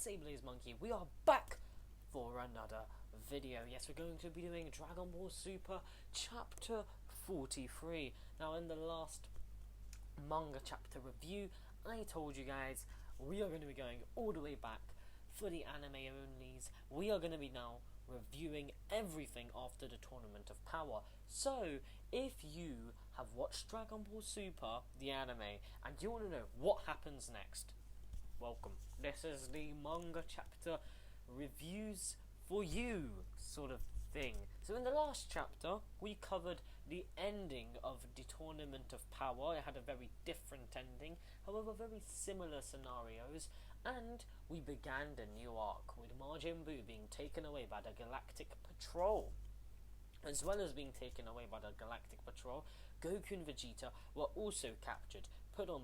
Sablaze Monkey. We are back for another video. Yes, we're going to be doing Dragon Ball Super Chapter 43. Now, in the last manga chapter review, I told you guys we are going to be going all the way back for the anime onlys. We are going to be now reviewing everything after the Tournament of Power. So, if you have watched Dragon Ball Super, the anime, and you want to know what happens next, welcome. This is the manga chapter reviews for you sort of thing. So in the last chapter, we covered the ending of the Tournament of Power. It had a very different ending, however very similar scenarios, and we began the new arc with Majin Buu being taken away by the Galactic Patrol. As well as being taken away by the Galactic Patrol, Goku and Vegeta were also captured, put on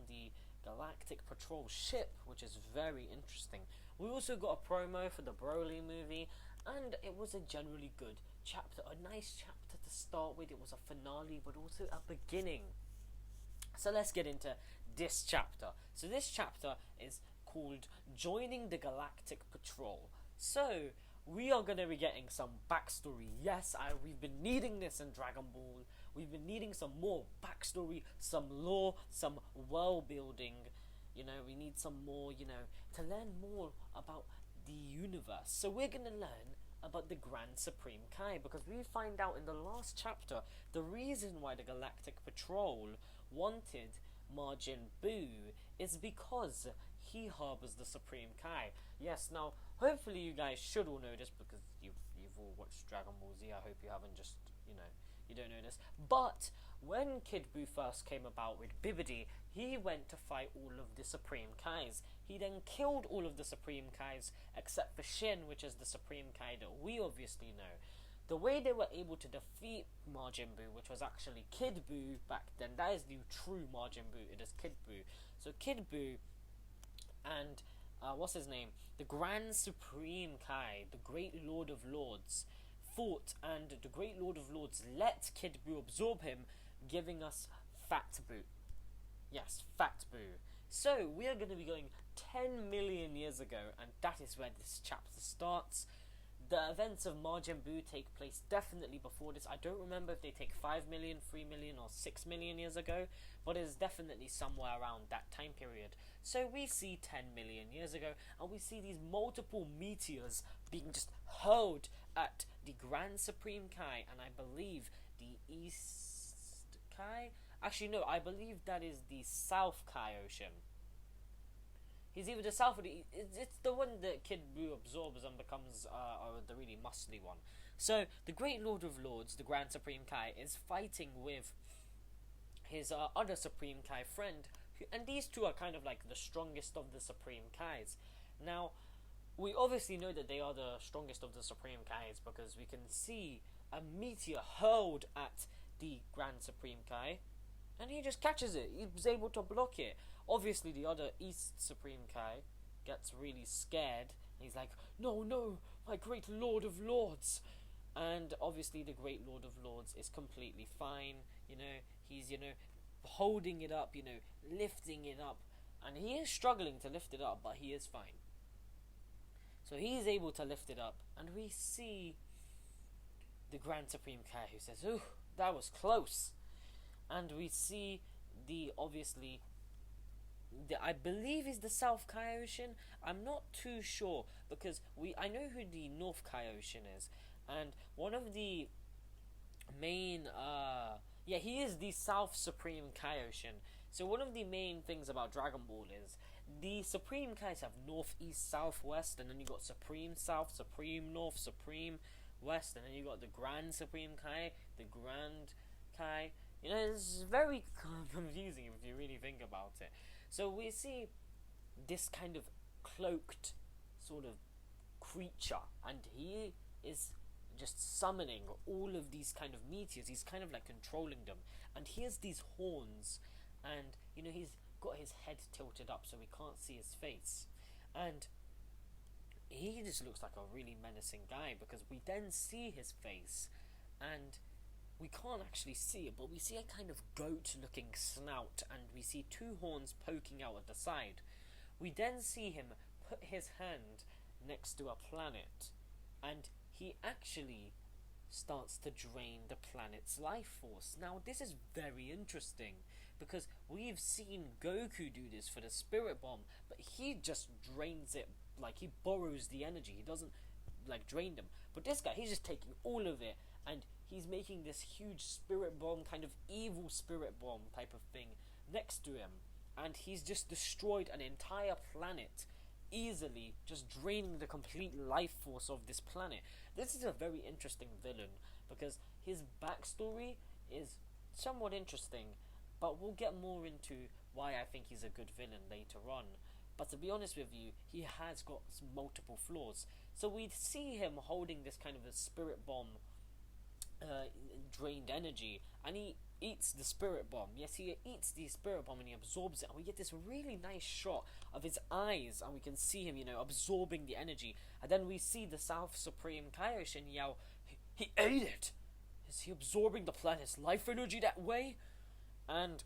the Galactic Patrol ship, which is very interesting. We also got a promo for the Broly movie, and it was a generally good chapter, a nice chapter to start with. It was a finale, but also a beginning. So let's get into this chapter. So this chapter is called Joining the Galactic Patrol. So we are going to be getting some backstory. Yes, we've been needing this in Dragon Ball. We've been needing some more backstory, some lore, some world building. You know, we need some more, to learn more about the universe. So we're going to learn about the Grand Supreme Kai, because we find out in the last chapter the reason why the Galactic Patrol wanted Majin Buu is because he harbors the Supreme Kai. Yes, now hopefully you guys should all know this, because you've all watched Dragon Ball Z. I hope you haven't just, you don't know this. But when Kid Buu first came about with Bibidi, he went to fight all of the Supreme Kais. He then killed all of the Supreme Kais except for Shin, which is the Supreme Kai that we obviously know. The way they were able to defeat Majin Buu, which was actually Kid Buu back then, that is the true Majin Buu, it is Kid Buu. So Kid Buu and, what's his name? The Grand Supreme Kai, the Great Lord of Lords, fought, and the Great Lord of Lords let Kid Buu absorb him, giving us Fat Buu. Yes, Fat Buu. So, we are going to be going 10 million years ago, and that is where this chapter starts. The events of Majin Buu take place definitely before this. I don't remember if they take 5 million, 3 million, or 6 million years ago, but it is definitely somewhere around that time period. So we see 10 million years ago, and we see these multiple meteors being just hurled at the Grand Supreme Kai, and I believe the East Kai? Actually, no, I believe that is the South Kai Ocean. He's either the South or the East. It's the one that Kid Buu absorbs and becomes the really muscly one. So, the Great Lord of Lords, the Grand Supreme Kai, is fighting with his other Supreme Kai friend, and these two are kind of like the strongest of the Supreme Kais. Now, we obviously know that they are the strongest of the Supreme Kais because we can see a meteor hurled at the Grand Supreme Kai, and he just catches it. He was able to block it. Obviously, the other East Supreme Kai gets really scared. He's like, no, my Great Lord of Lords. And obviously, the Great Lord of Lords is completely fine. He's, holding it up, lifting it up. And he is struggling to lift it up, but he is fine. So he is able to lift it up. And we see the Grand Supreme Kai who says, ooh, that was close. And we see I believe is the South Kai Ocean. I'm not too sure, because I know who the North Kai Ocean is, and one of the main he is the South Supreme Kai Ocean. So one of the main things about Dragon Ball is the Supreme Kais have North, East, South, West, and then you got Supreme South, Supreme North, Supreme West, and then you got the Grand Supreme Kai, the Grand Kai. It's very confusing if you really think about it. So we see this kind of cloaked sort of creature, and he is just summoning all of these kind of meteors. He's kind of like controlling them, and he has these horns, and he's got his head tilted up so we can't see his face, and he just looks like a really menacing guy, because we then see his face, and we can't actually see it, but we see a kind of goat-looking snout, and we see two horns poking out at the side. We then see him put his hand next to a planet, and he actually starts to drain the planet's life force. Now, this is very interesting, because we've seen Goku do this for the Spirit Bomb, but he just drains it, like he borrows the energy, he doesn't like drain them. But this guy, he's just taking all of it, and he's making this huge Spirit Bomb, kind of evil Spirit Bomb type of thing next to him, and he's just destroyed an entire planet easily, just draining the complete life force of this planet. This is a very interesting villain, because his backstory is somewhat interesting, but we'll get more into why I think he's a good villain later on. But to be honest with you, he has got multiple flaws. So we see him holding this kind of a Spirit Bomb drained energy, and he eats the Spirit Bomb. Yes, he eats the Spirit Bomb and he absorbs it, and we get this really nice shot of his eyes, and we can see him, absorbing the energy. And then we see the South Supreme Kaioshin yell, he ate it! Is he absorbing the planet's life energy that way? And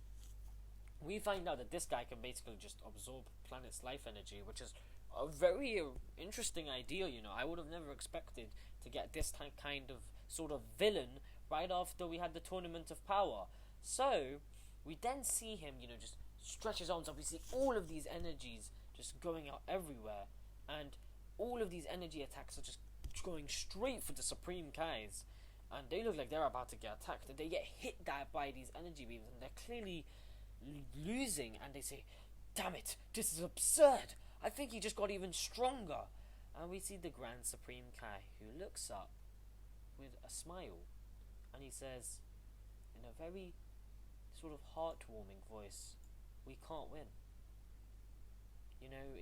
we find out that this guy can basically just absorb planet's life energy, which is a very interesting idea. I would have never expected to get this kind of sort of villain right after we had the Tournament of Power. So we then see him, just stretch his arms up. We see all of these energies just going out everywhere, and all of these energy attacks are just going straight for the Supreme Kais, and they look like they're about to get attacked, and they get hit by these energy beams, and they're clearly losing, and they say, damn it, this is absurd, I think he just got even stronger. And we see the Grand Supreme Kai, who looks up with a smile, and he says, in a very sort of heartwarming voice, we can't win.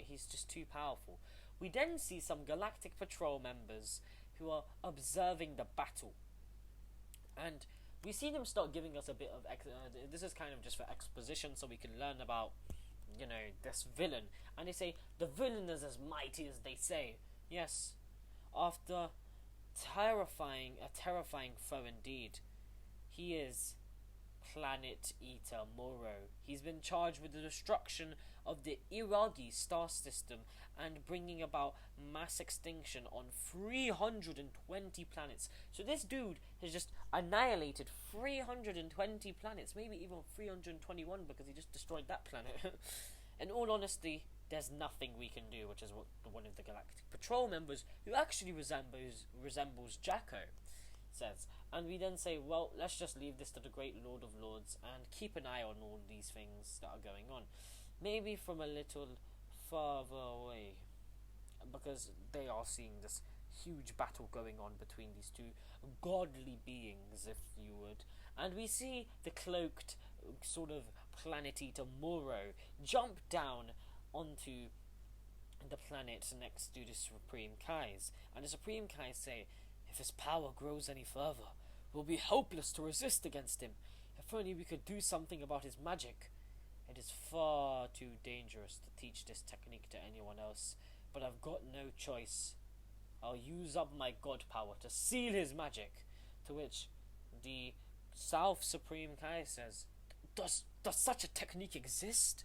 He's just too powerful. We then see some Galactic Patrol members who are observing the battle, and we see them start giving us a bit of this is kind of just for exposition, so we can learn about this villain. And they say the villain is as mighty as they say. Yes, after a terrifying foe indeed, he is Planet Eater Moro. He's been charged with the destruction of the Iragi star system and bringing about mass extinction on 320 planets. So this dude has just annihilated 320 planets, maybe even 321, because he just destroyed that planet. In all honesty, there's nothing we can do, which is what one of the Galactic Patrol members, who actually resembles Jacko, says. And we then say, well, let's just leave this to the great Lord of Lords and keep an eye on all these things that are going on. Maybe from a little further away, because they are seeing this huge battle going on between these two godly beings, if you would. And we see the cloaked sort of Planet Eater Moro jump down onto the planet next to the Supreme Kais. And the Supreme Kais say, if his power grows any further, we'll be helpless to resist against him. If only we could do something about his magic. It is far too dangerous to teach this technique to anyone else, but I've got no choice. I'll use up my god power to seal his magic. To which the South Supreme Kai says, Does such a technique exist?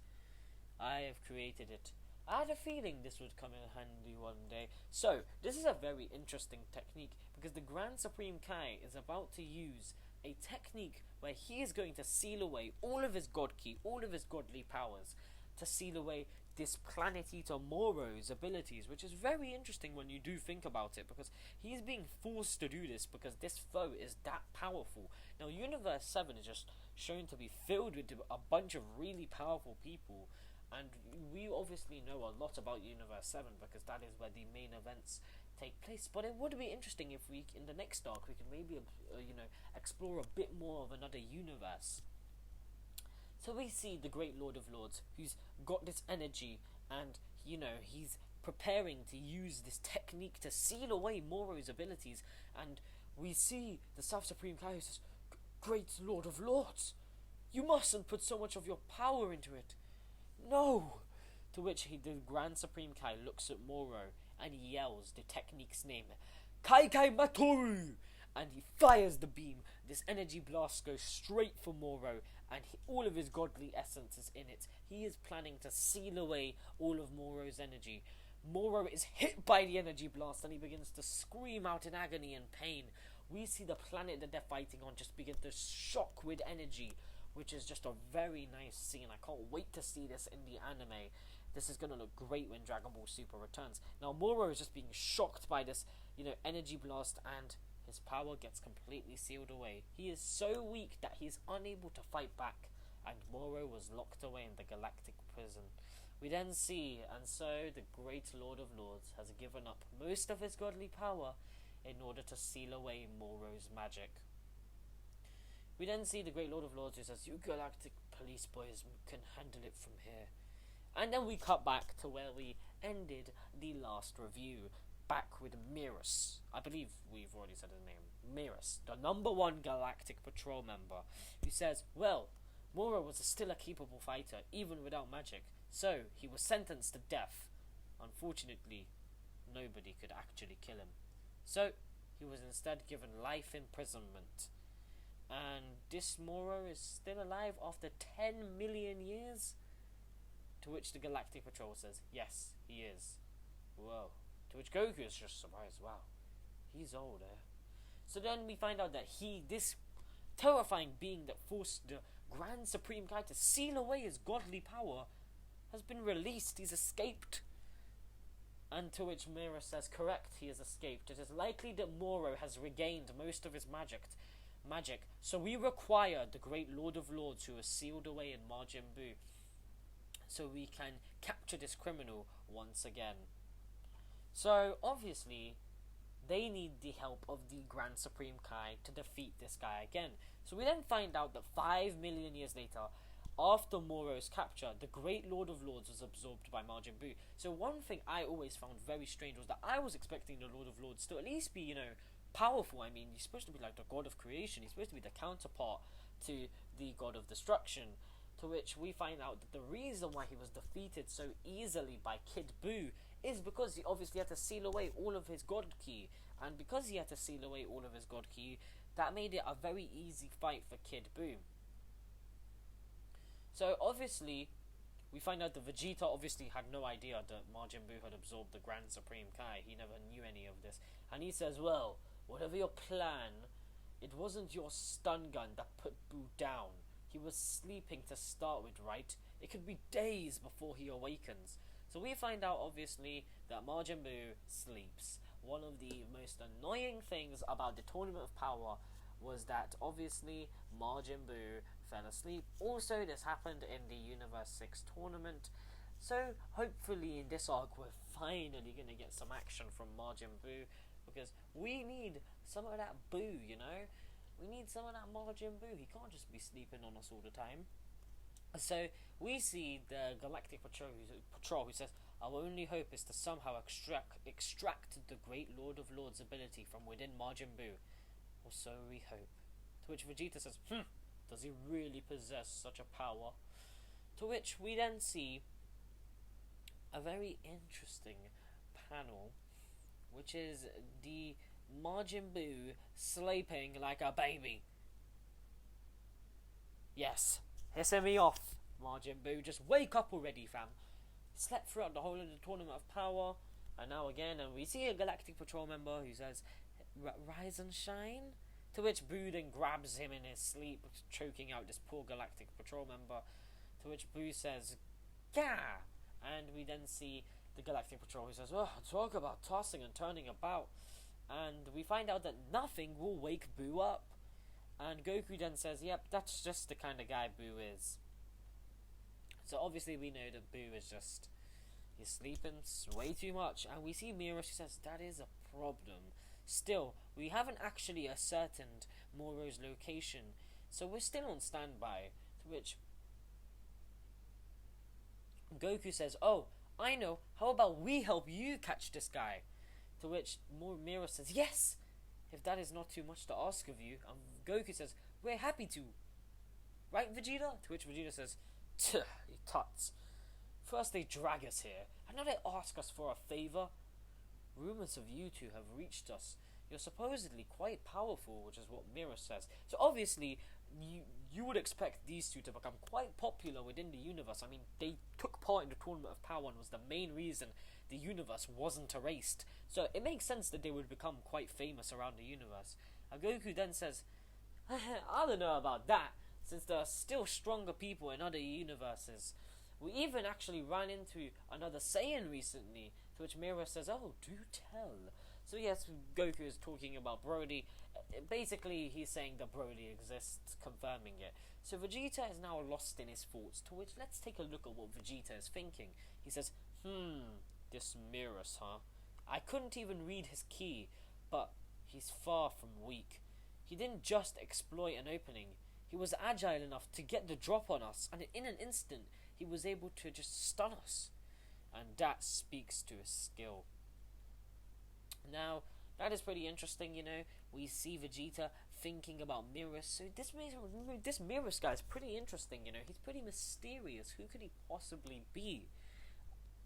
I have created it. I had a feeling this would come in handy one day. So, this is a very interesting technique, because the Grand Supreme Kai is about to use a technique where he is going to seal away all of his god ki, all of his godly powers, to seal away this Planet Eater Moro's abilities, which is very interesting when you do think about it, because he's being forced to do this because this foe is that powerful. Now, Universe 7 is just shown to be filled with a bunch of really powerful people, and we obviously know a lot about Universe 7 because that is where the main events take place. But it would be interesting if we, in the next arc, we can maybe explore a bit more of another universe. So we see the Great Lord of Lords, who's got this energy, and he's preparing to use this technique to seal away Moro's abilities. And we see the South Supreme Kai who says, Great Lord of Lords, you mustn't put so much of your power into it. No! To which the Grand Supreme Kai looks at Moro and he yells the technique's name, Kai Kai Matoru! And he fires the beam. This energy blast goes straight for Moro, and all of his godly essence is in it. He is planning to seal away all of Moro's energy. Moro is hit by the energy blast and he begins to scream out in agony and pain. We see the planet that they're fighting on just begin to shock with energy, which is just a very nice scene. I can't wait to see this in the anime. This is going to look great when Dragon Ball Super returns. Now, Moro is just being shocked by this, energy blast, and his power gets completely sealed away. He is so weak that he's unable to fight back, and Moro was locked away in the galactic prison. We then see, and so the great Lord of Lords has given up most of his godly power in order to seal away Moro's magic. We then see the great Lord of Lords who says, "You galactic police boys can handle it from here." And then we cut back to where we ended the last review, back with Miros. I believe we've already said his name. Miros, the number 1 galactic patrol member, who says, well, Moro was still a capable fighter, even without magic, so he was sentenced to death. Unfortunately, nobody could actually kill him. So, he was instead given life imprisonment. And this Moro is still alive after 10 million years? To which the Galactic Patrol says, yes, he is. Whoa. To which Goku is just surprised, wow, he's old, eh? So then we find out that this terrifying being that forced the Grand Supreme Kai to seal away his godly power has been released. He's escaped. And to which Mira says, correct, he has escaped. It is likely that Moro has regained most of his magic. So we require the great Lord of Lords who is sealed away in Majin Buu, so we can capture this criminal once again. So obviously they need the help of the Grand Supreme Kai to defeat this guy again. So we then find out that 5 million years later, after Moro's capture, the great Lord of Lords was absorbed by Majin Buu. So one thing I always found very strange was that I was expecting the Lord of Lords to at least be, powerful. I mean, he's supposed to be like the god of creation. He's supposed to be the counterpart to the god of destruction. To which we find out that the reason why he was defeated so easily by Kid Buu is because he obviously had to seal away all of his god ki. And because he had to seal away all of his god ki, that made it a very easy fight for Kid Buu. So obviously, we find out that Vegeta obviously had no idea that Majin Buu had absorbed the Grand Supreme Kai. He never knew any of this. And he says, well, whatever your plan, it wasn't your stun gun that put Buu down. He was sleeping to start with, right? It could be days before he awakens. So we find out, obviously, that Majin Buu sleeps. One of the most annoying things about the Tournament of Power was that, obviously, Majin Buu fell asleep. Also, this happened in the Universe 6 tournament. So, hopefully, in this arc, we're finally going to get some action from Majin Buu, because we need some of that Buu, We need some of that Majin Buu. He can't just be sleeping on us all the time. So we see the Galactic Patrol who says, our only hope is to somehow extract the great Lord of Lords ability from within Majin Buu. Or so we hope. To which Vegeta says, does he really possess such a power? To which we then see a very interesting panel, which is the Majin Buu sleeping like a baby. Yes, hissing me off, Majin Buu. Just wake up already, fam. Slept throughout the whole of the Tournament of Power, and now again, and we see a Galactic Patrol member who says, rise and shine? To which Buu then grabs him in his sleep, choking out this poor Galactic Patrol member. To which Buu says, gah! And we then see the Galactic Patrol who says, oh, talk about tossing and turning about. And we find out that nothing will wake Buu up. And Goku then says, yep, that's just the kind of guy Buu is. So obviously we know that Buu is just, he's sleeping way too much. And we see Miro, she says, that is a problem. Still, we haven't actually ascertained Moro's location, so we're still on standby. To which Goku says, oh, I know, how about we help you catch this guy? To which Miro says, yes, if that is not too much to ask of you. And Goku says, we're happy to. Right, Vegeta? To which Vegeta says, tuh, you tuts. First they drag us here, and now they ask us for a favour. Rumours of you two have reached us. You're supposedly quite powerful, which is what Miro says. So obviously, you would expect these two to become quite popular within the universe. I mean, they took part in the Tournament of Power and was the main reason the universe wasn't erased. So it makes sense that they would become quite famous around the universe. And Goku then says, I don't know about that, since there are still stronger people in other universes. We even actually ran into another Saiyan recently, to which Miro says, oh, do tell. So yes, Goku is talking about Broly. Basically, he's saying that Broly exists, confirming it. So Vegeta is now lost in his thoughts, to which let's take a look at what Vegeta is thinking. He says, this Mirrors, huh? I couldn't even read his ki, but he's far from weak. He didn't just exploit an opening. He was agile enough to get the drop on us, and in an instant, he was able to just stun us. And that speaks to his skill. Now, that is pretty interesting, you know. We see Vegeta thinking about Mirrors. So this Mirrors guy is pretty interesting, you know. He's pretty mysterious. Who could he possibly be?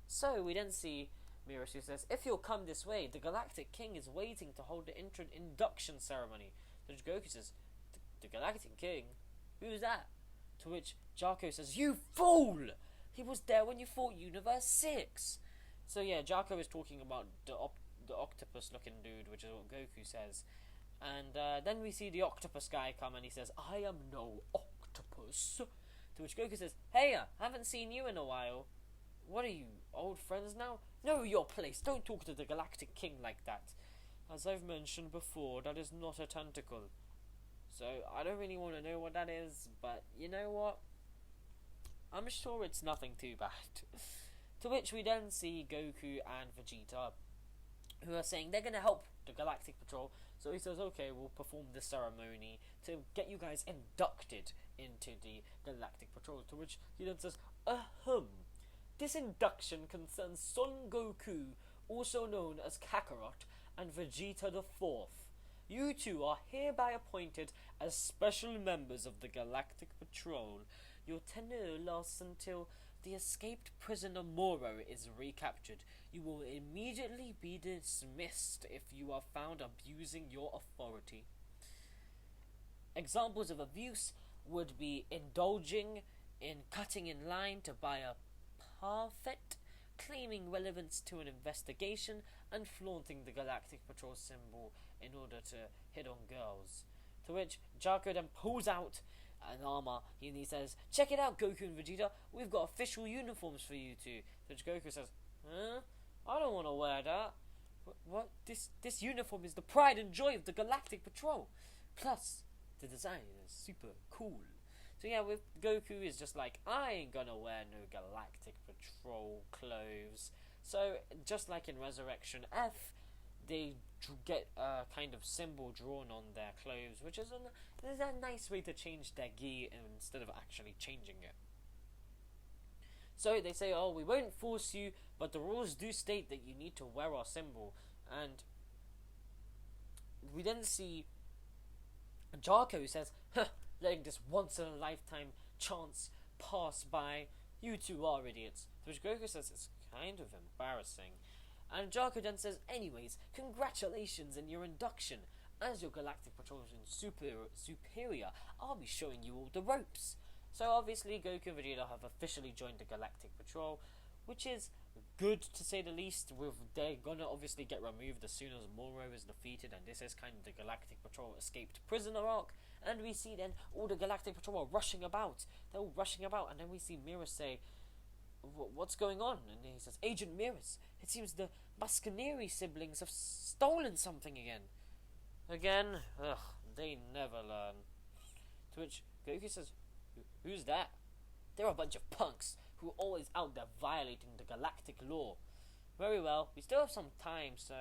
So we then see Mirrors who says, if you'll come this way, the Galactic King is waiting to hold the induction ceremony. To which Goku says, the Galactic King? Who's that? To which Jarko says, you fool! He was there when you fought Universe 6. So yeah, Jarko is talking about the octopus-looking dude, which is what Goku says. And then we see the octopus guy come and he says, I am no octopus. To which Goku says, hey, I haven't seen you in a while. What are you, old friends now? Know your place. Don't talk to the Galactic King like that. As I've mentioned before, that is not a tentacle. So I don't really want to know what that is, but you know what? I'm sure it's nothing too bad. To which we then see Goku and Vegeta, who are saying they're going to help the Galactic Patrol. So he says, okay, we'll perform the ceremony to get you guys inducted into the Galactic Patrol. To which he then says, this induction concerns Son Goku, also known as Kakarot, and Vegeta the Fourth. You two are hereby appointed as special members of the Galactic Patrol. Your tenure lasts until the escaped prisoner Moro is recaptured. You will immediately be dismissed if you are found abusing your authority. Examples of abuse would be indulging in cutting in line to buy a parfait, claiming relevance to an investigation, and flaunting the Galactic Patrol symbol in order to hit on girls. To which Jarko then pulls out an armor and he says, check it out, Goku and Vegeta, we've got official uniforms for you two. To which Goku says, I don't want to wear that. What? This uniform is the pride and joy of the Galactic Patrol. Plus, the design is super cool. So yeah, with Goku is just like, I ain't gonna wear no Galactic Patrol clothes. So, just like in Resurrection F, they get a kind of symbol drawn on their clothes, which is a nice way to change their gi instead of actually changing it. So they say, oh, we won't force you, but the rules do state that you need to wear our symbol. And we then see Jarko says, letting this once-in-a-lifetime chance pass by, you two are idiots. To which Goku says, it's kind of embarrassing. And Jarko then says, anyways, congratulations in your induction. As your Galactic Patrol superior, I'll be showing you all the ropes. So obviously Goku and Vegeta have officially joined the Galactic Patrol, which is good to say the least. They're gonna obviously get removed as soon as Moro is defeated, and this is kind of the Galactic Patrol escaped prisoner arc. And we see then all the Galactic Patrol are rushing about. They're all rushing about, and then we see Mirrors say, what's going on? And he says, Agent Mirrors, it seems the Bucchigiri siblings have stolen something again. Ugh, they never learn. To which Goku says, who's that? They're a bunch of punks who are always out there violating the galactic law. Very well, we still have some time, so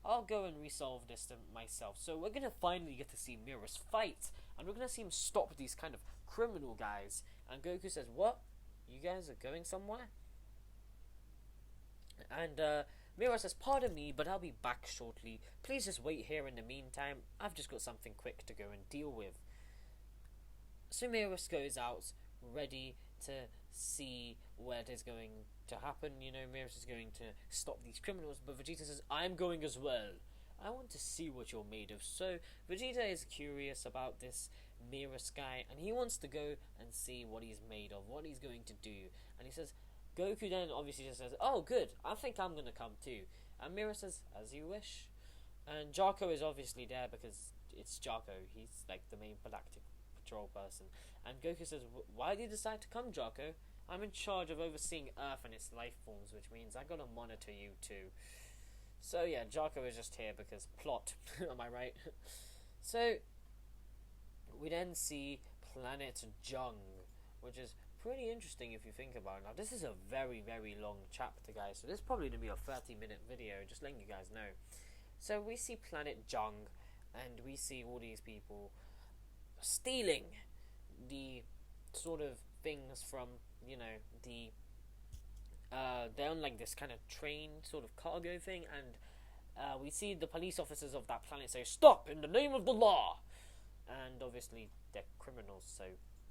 I'll go and resolve this myself. So we're going to finally get to see Mirrors fight, and we're going to see him stop these kind of criminal guys. And Goku says, what? You guys are going somewhere? And Mirror says, pardon me, but I'll be back shortly. Please just wait here in the meantime. I've just got something quick to go and deal with. So Mirror goes out, ready to see what is going to happen. You know, Mirror is going to stop these criminals, but Vegeta says, I'm going as well. I want to see what you're made of. So Vegeta is curious about this Mirror's guy, and he wants to go and see what he's made of, what he's going to do. And he says, Goku then obviously just says, oh good, I think I'm going to come too. And Mirror says, as you wish. And Jarko is obviously there because it's Jarko. He's like the main Galactic Patrol person. And Goku says, why did you decide to come, Jarko? I'm in charge of overseeing Earth and its life forms, which means I gotta monitor you too. So yeah, Jarko is just here because plot. Am I right? So we then see Planet Jung, which is pretty interesting if you think about it. Now this is a very, very long chapter, guys, so this is probably going to be a 30-minute video, just letting you guys know. So we see Planet Jung, and we see all these people stealing the sort of things from, you know, the they're on like this kind of train sort of cargo thing, and we see the police officers of that planet say, stop in the name of the law. And obviously they're criminals, so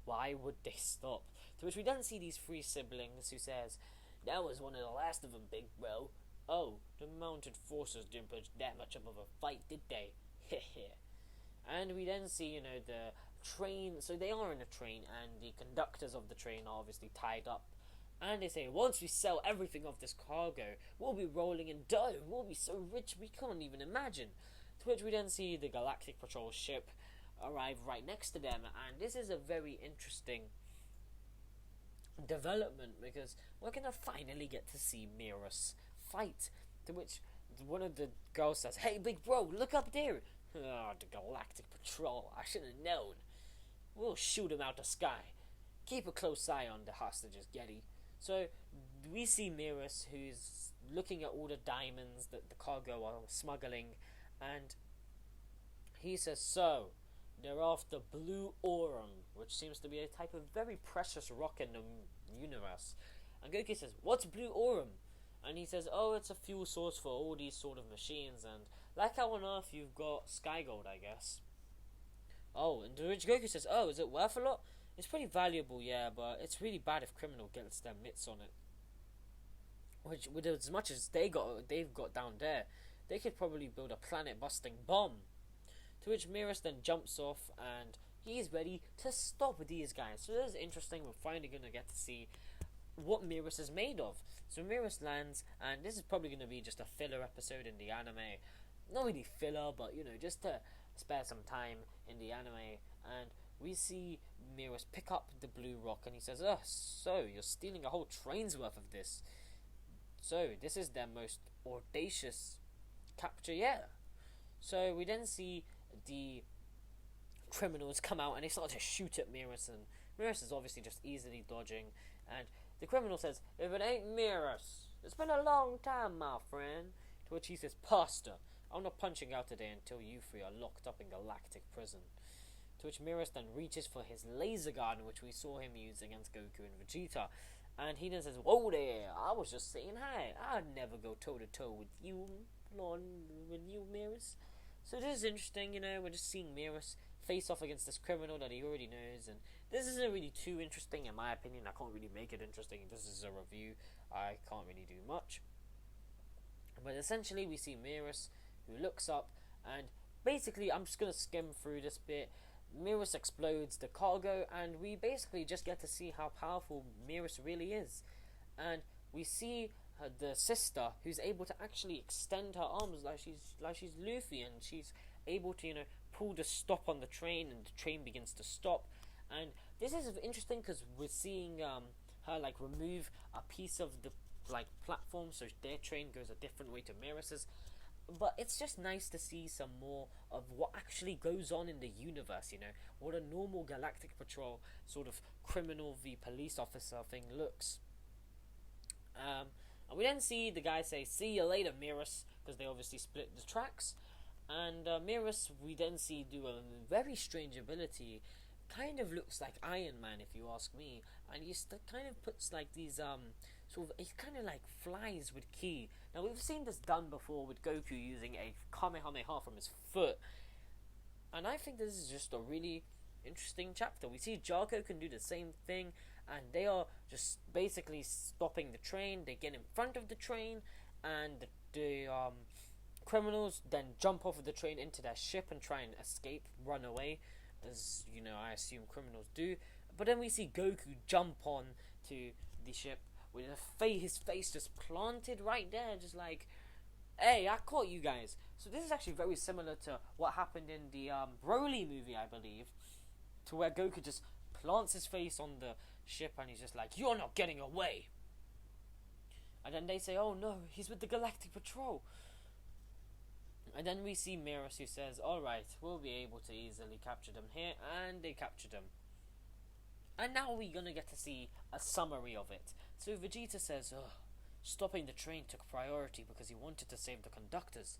why would they stop? To which we then see these three siblings who says, that was one of the last of them, big bro. Oh, the mounted forces didn't put that much of a fight, did they? Heh. And we then see, you know, the train. So they are in a train, and the conductors of the train are obviously tied up. And they say, once we sell everything of this cargo, we'll be rolling in dough. We'll be so rich we can't even imagine. To which we then see the Galactic Patrol ship arrive right next to them. And this is a very interesting development, because we're going to finally get to see Mirror's fight. To which one of the girls says, hey, big bro, look up there. Oh, the Galactic Patrol. I should have known. We'll shoot him out the sky. Keep a close eye on the hostages, Getty. So we see Mirror's, who's looking at all the diamonds that the cargo are smuggling, and he says, so they're after blue aurum, which seems to be a type of very precious rock in the universe. And Goku says, what's blue aurum? And he says, oh, it's a fuel source for all these sort of machines, and like how on Earth you've got sky gold, I guess. Oh, and to which Goku says, oh, is it worth a lot? It's pretty valuable, yeah, but it's really bad if criminal gets their mitts on it. Which, with as much as they've got down there, they could probably build a planet-busting bomb. To which Mirror's then jumps off, and he's ready to stop these guys. So this is interesting. We're finally going to get to see what Mirror's is made of. So Mirror's lands, and this is probably going to be just a filler episode in the anime. Not really filler, but, you know, just to spare some time in the anime. And we see Mirror's pick up the blue rock, and he says, oh, so you're stealing a whole train's worth of this. So this is their most audacious capture yet. So we then see the criminals come out, and they start to shoot at Mirror's, and Mirror's is obviously just easily dodging. And the criminal says, if it ain't Mirror's, it's been a long time, my friend. To which he says, Pasta, I'm not punching out today until you three are locked up in galactic prison. To which Mirror's then reaches for his laser gun, which we saw him use against Goku and Vegeta. And he then says, whoa there, I was just saying hi. I'd never go toe-to-toe with you, Mirror's. So this is interesting, you know, we're just seeing Mirror's face off against this criminal that he already knows. And this isn't really too interesting, in my opinion. I can't really make it interesting. This is a review. I can't really do much. But essentially, we see Mirror's, who looks up, and basically, I'm just going to skim through this bit. Mirror's explodes the cargo, and we basically just get to see how powerful Mirror's really is. And we see the sister, who's able to actually extend her arms like she's Luffy, and she's able to, you know, pull the stop on the train, and the train begins to stop. And this is interesting because we're seeing her like remove a piece of the like platform, so their train goes a different way to Mirror's. But it's just nice to see some more of what actually goes on in the universe, you know, what a normal Galactic Patrol sort of criminal v police officer thing looks. And we then see the guy say, see you later, Mirror's, because they obviously split the tracks. And Mirror's, we then see do a very strange ability. Kind of looks like Iron Man, if you ask me. And he kind of puts like these sort of, he kind of like flies with ki. Now we've seen this done before with Goku using a Kamehameha from his foot, and I think this is just a really interesting chapter. We see Jarko can do the same thing, and they are just basically stopping the train. They get in front of the train, and the criminals then jump off of the train into their ship and try and escape, run away, as you know, I assume criminals do. But then we see Goku jump on to the ship with his face just planted right there, just like, hey, I caught you guys. So this is actually very similar to what happened in the Broly movie, I believe, to where Goku just plants his face on the ship and he's just like, you're not getting away. And then they say, oh no, he's with the Galactic Patrol. And then we see Miros, who says, alright, we'll be able to easily capture them here, and they capture them. And now we're gonna get to see a summary of it. So Vegeta says, stopping the train took priority because he wanted to save the conductors.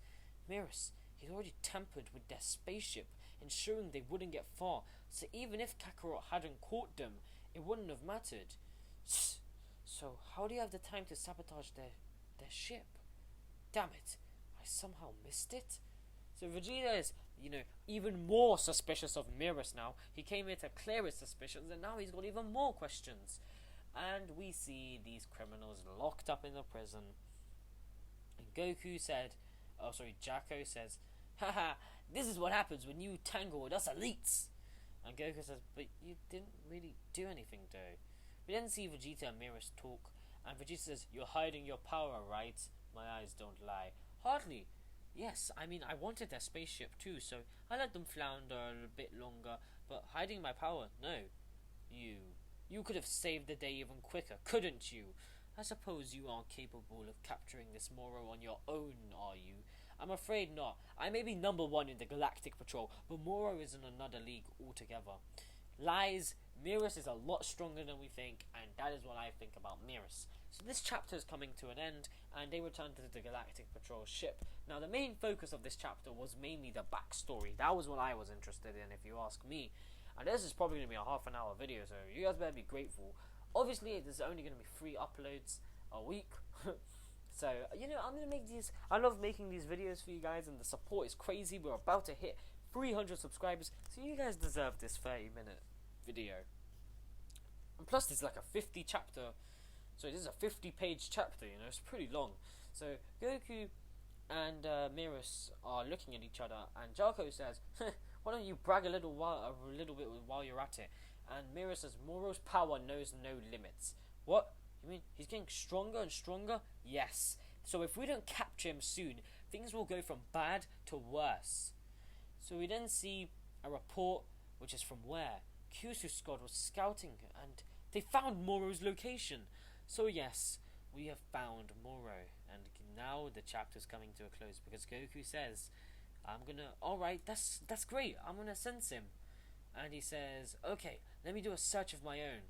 Miros, he'd already tampered with their spaceship, ensuring they wouldn't get far, so even if Kakarot hadn't caught them, it wouldn't have mattered. So how do you have the time to sabotage their ship? Damn it, I somehow missed it. So Vegeta is, even more suspicious of Miros now. He came here to clear his suspicions, and now he's got even more questions. And we see these criminals locked up in the prison. And Jacko says, haha, this is what happens when you tangle with us elites. And Goku says, but you didn't really do anything though. We then see Vegeta and Miros talk, and Vegeta says, you're hiding your power, right? My eyes don't lie. Hardly. Yes, I mean, I wanted their spaceship too, so I let them flounder a bit longer, but hiding my power, no. You could have saved the day even quicker, couldn't you? I suppose you aren't capable of capturing this Moro on your own, are you? I'm afraid not. I may be number one in the Galactic Patrol, but Moro is in another league altogether. Lies. Miros is a lot stronger than we think, and that is what I think about Miros. So this chapter is coming to an end, and they return to the Galactic Patrol ship. Now the main focus of this chapter was mainly the backstory. That was what I was interested in, if you ask me. And this is probably going to be a half-an-hour video, so you guys better be grateful. Obviously, there's only going to be 3 uploads a week. So, I'm going to make these. I love making these videos for you guys, and the support is crazy. We're about to hit 300 subscribers, so you guys deserve this 30-minute video. And plus, there's like a 50 chapter. So this is a 50-page chapter, it's pretty long. So Goku and Miros are looking at each other, and Jacko says, why don't you brag a little bit while you're at it? And Miros says, Moro's power knows no limits. What? You mean he's getting stronger and stronger? Yes. So if we don't capture him soon, things will go from bad to worse. So we then see a report, which is from where? Kyusu's squad was scouting, and they found Moro's location. So yes, we have found Moro, and now the chapter's coming to a close because Goku says, alright, that's great, I'm gonna sense him. And he says, okay, let me do a search of my own.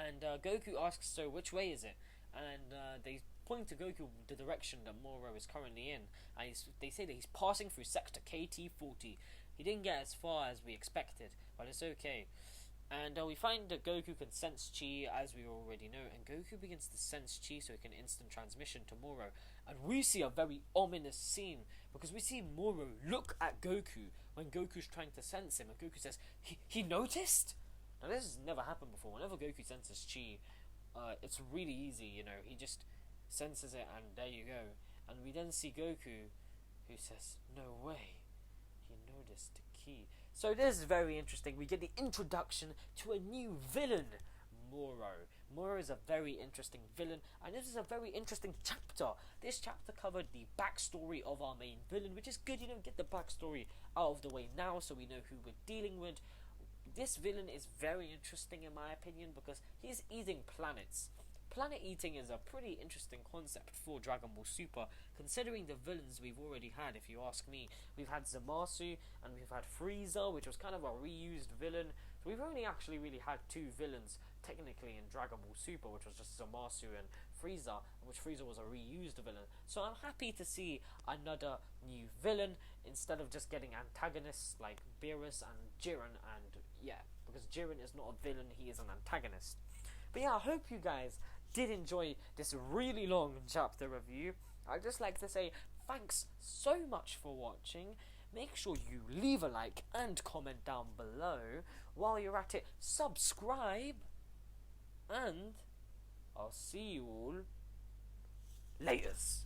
And Goku asks, so which way is it? And they point to Goku the direction that Moro is currently in, and they say that he's passing through sector KT-40. He didn't get as far as we expected, but it's okay. And we find that Goku can sense Chi, as we already know, and Goku begins to sense Chi so he can instant transmission to Moro. And we see a very ominous scene, because we see Moro look at Goku when Goku's trying to sense him, and Goku says, he noticed? Now this has never happened before. Whenever Goku senses Chi, it's really easy, he just senses it, and there you go. And we then see Goku, who says, no way, he noticed the key. So this is very interesting. We get the introduction to a new villain, Moro. Moro is a very interesting villain, and this is a very interesting chapter. This chapter covered the backstory of our main villain, which is good, get the backstory out of the way now so we know who we're dealing with. This villain is very interesting in my opinion because he's eating planets. Planet eating is a pretty interesting concept for Dragon Ball Super, considering the villains we've already had, if you ask me. We've had Zamasu, and we've had Frieza, which was kind of a reused villain. So we've only actually really had 2 villains, technically, in Dragon Ball Super, which was just Zamasu and Frieza, which Frieza was a reused villain. So I'm happy to see another new villain, instead of just getting antagonists like Beerus and Jiren, and yeah, because Jiren is not a villain, he is an antagonist. But yeah, I hope you guys did enjoy this really long chapter review. I'd just like to say thanks so much for watching. Make sure you leave a like and comment down below. While you're at it, subscribe. And I'll see you all laters.